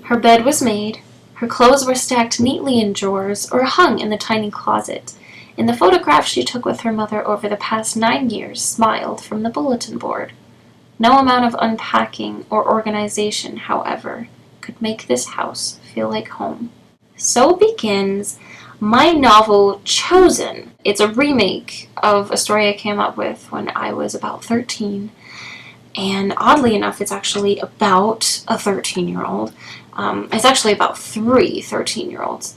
Her bed was made, her clothes were stacked neatly in drawers or hung in the tiny closet, and the photograph she took with her mother over the past 9 years smiled from the bulletin board. No amount of unpacking or organization, however, could make this house feel like home. So begins my novel, Chosen. It's a remake of a story I came up with when I was about 13. And oddly enough, it's actually about a 13-year-old. It's actually about 3 13-year-olds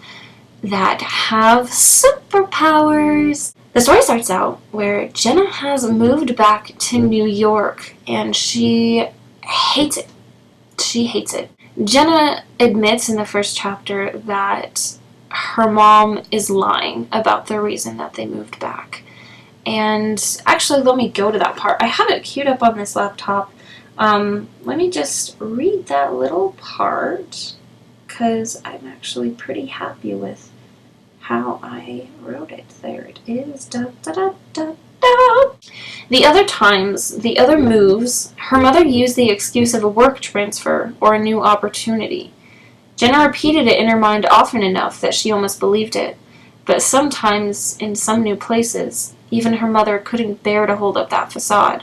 that have superpowers. The story starts out where Jenna has moved back to New York and she hates it. She hates it. Jenna admits in the first chapter that her mom is lying about the reason that they moved back. And actually, let me go to that part. I have it queued up on this laptop. Let me just read that little part because I'm actually pretty happy with how I wrote it. There it is. Da, da, da, da, da. The other times, the other moves, her mother used the excuse of a work transfer or a new opportunity. Jenna repeated it in her mind often enough that she almost believed it, but sometimes, in some new places, even her mother couldn't bear to hold up that facade.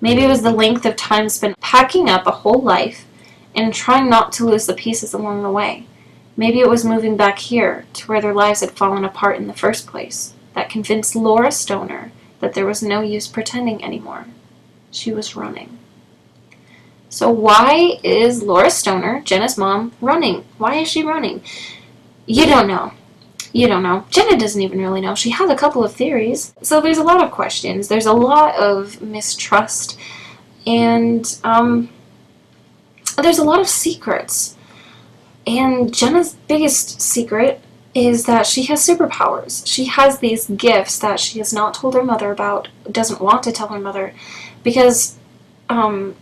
Maybe it was the length of time spent packing up a whole life and trying not to lose the pieces along the way. Maybe it was moving back here to where their lives had fallen apart in the first place that convinced Laura Stoner that there was no use pretending anymore. She was running. So why is Laura Stoner, Jenna's mom, running? Why is she running? You don't know. You don't know. Jenna doesn't even really know. She has a couple of theories. So there's a lot of questions. There's a lot of mistrust. And there's a lot of secrets. And Jenna's biggest secret is that she has superpowers. She has these gifts that she has not told her mother about, doesn't want to tell her mother, because,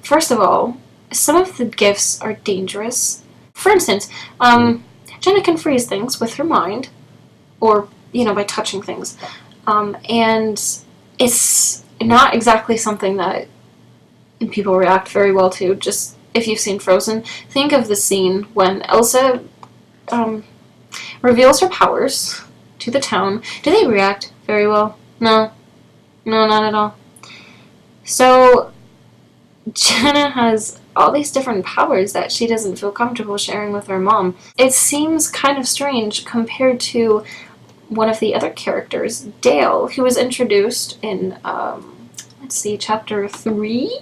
first of all, some of the gifts are dangerous. For instance, Jenna can freeze things with her mind, or, by touching things. And it's not exactly something that people react very well to. Just, if you've seen Frozen, think of the scene when Elsa reveals her powers to the town. Do they react very well? No. No, not at all. So, Jenna has all these different powers that she doesn't feel comfortable sharing with her mom. It seems kind of strange compared to one of the other characters, Dale, who was introduced in, chapter 3?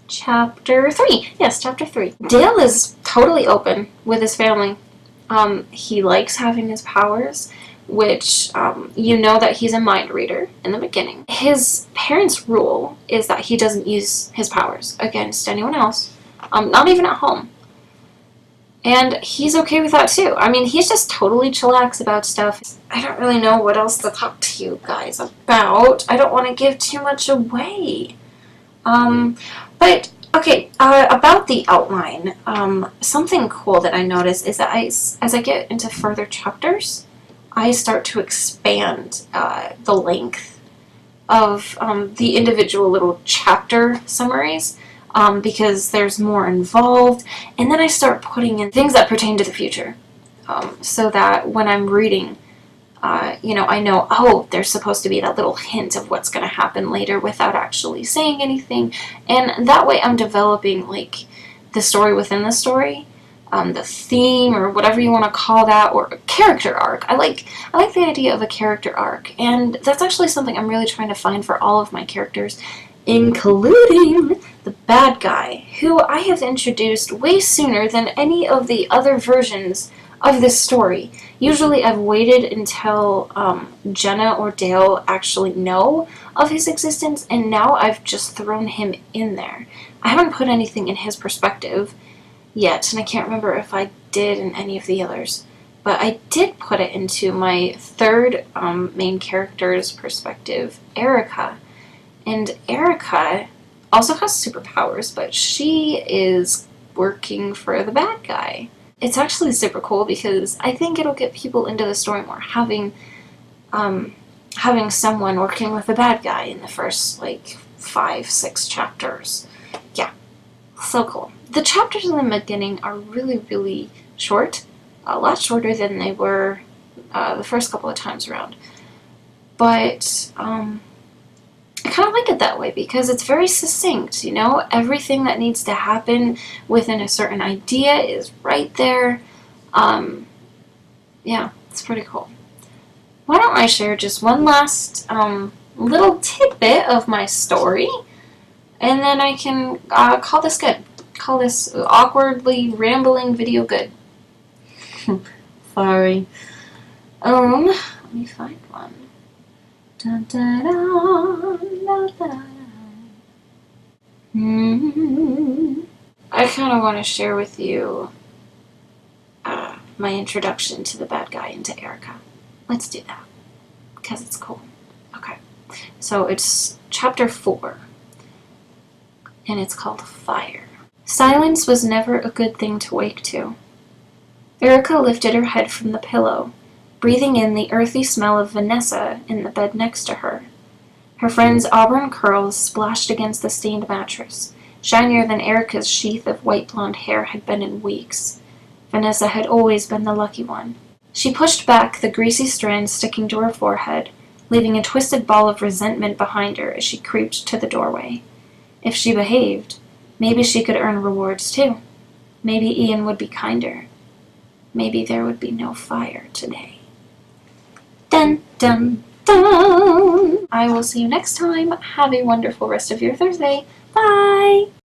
Chapter 3! Yes, chapter 3. Dale is totally open with his family. He likes having his powers, which, that he's a mind reader in the beginning. His parents' rule is that he doesn't use his powers against anyone else, not even at home. And he's okay with that too. I mean, he's just totally chillax about stuff. I don't really know what else to talk to you guys about. I don't want to give too much away. But, okay, about the outline, something cool that I notice is that as I get into further chapters, I start to expand the length of the individual little chapter summaries, because there's more involved, and then I start putting in things that pertain to the future, so that when I'm reading, I know, oh, there's supposed to be that little hint of what's going to happen later without actually saying anything, and that way I'm developing, the story within the story, the theme, or whatever you want to call that, or a character arc. I like the idea of a character arc, and that's actually something I'm really trying to find for all of my characters, including the bad guy, who I have introduced way sooner than any of the other versions of this story. Usually I've waited until Jenna or Dale actually know of his existence, and now I've just thrown him in there. I haven't put anything in his perspective yet, and I can't remember if I did in any of the others, but I did put it into my third main character's perspective, Erica. And Erica also has superpowers, but she is working for the bad guy. It's actually super cool because I think it'll get people into the story more, having someone working with the bad guy in the first 5-6 chapters. Yeah, so cool. The chapters in the beginning are really, really short, a lot shorter than they were the first couple of times around. But I kind of like it that way because it's very succinct, you know? Everything that needs to happen within a certain idea is right there. Yeah, it's pretty cool. Why don't I share just one last little tidbit of my story, and then I can call this good. Call this awkwardly rambling video good. Sorry. Let me find one. Dun, dun, dun, dun, dun. I kind of want to share with you my introduction to the bad guy and to Erica. Let's do that, because it's cool. Okay, so it's chapter 4, and it's called Fire. Silence was never a good thing to wake to. Erica lifted her head from the pillow, breathing in the earthy smell of Vanessa in the bed next to her. Her friend's auburn curls splashed against the stained mattress, shinier than Erica's sheath of white blonde hair had been in weeks. Vanessa had always been the lucky one. She pushed back the greasy strands sticking to her forehead, leaving a twisted ball of resentment behind her as she creeped to the doorway. If she behaved, maybe she could earn rewards too. Maybe Ian would be kinder. Maybe there would be no fire today. Dun, dun, dun! I will see you next time. Have a wonderful rest of your Thursday. Bye!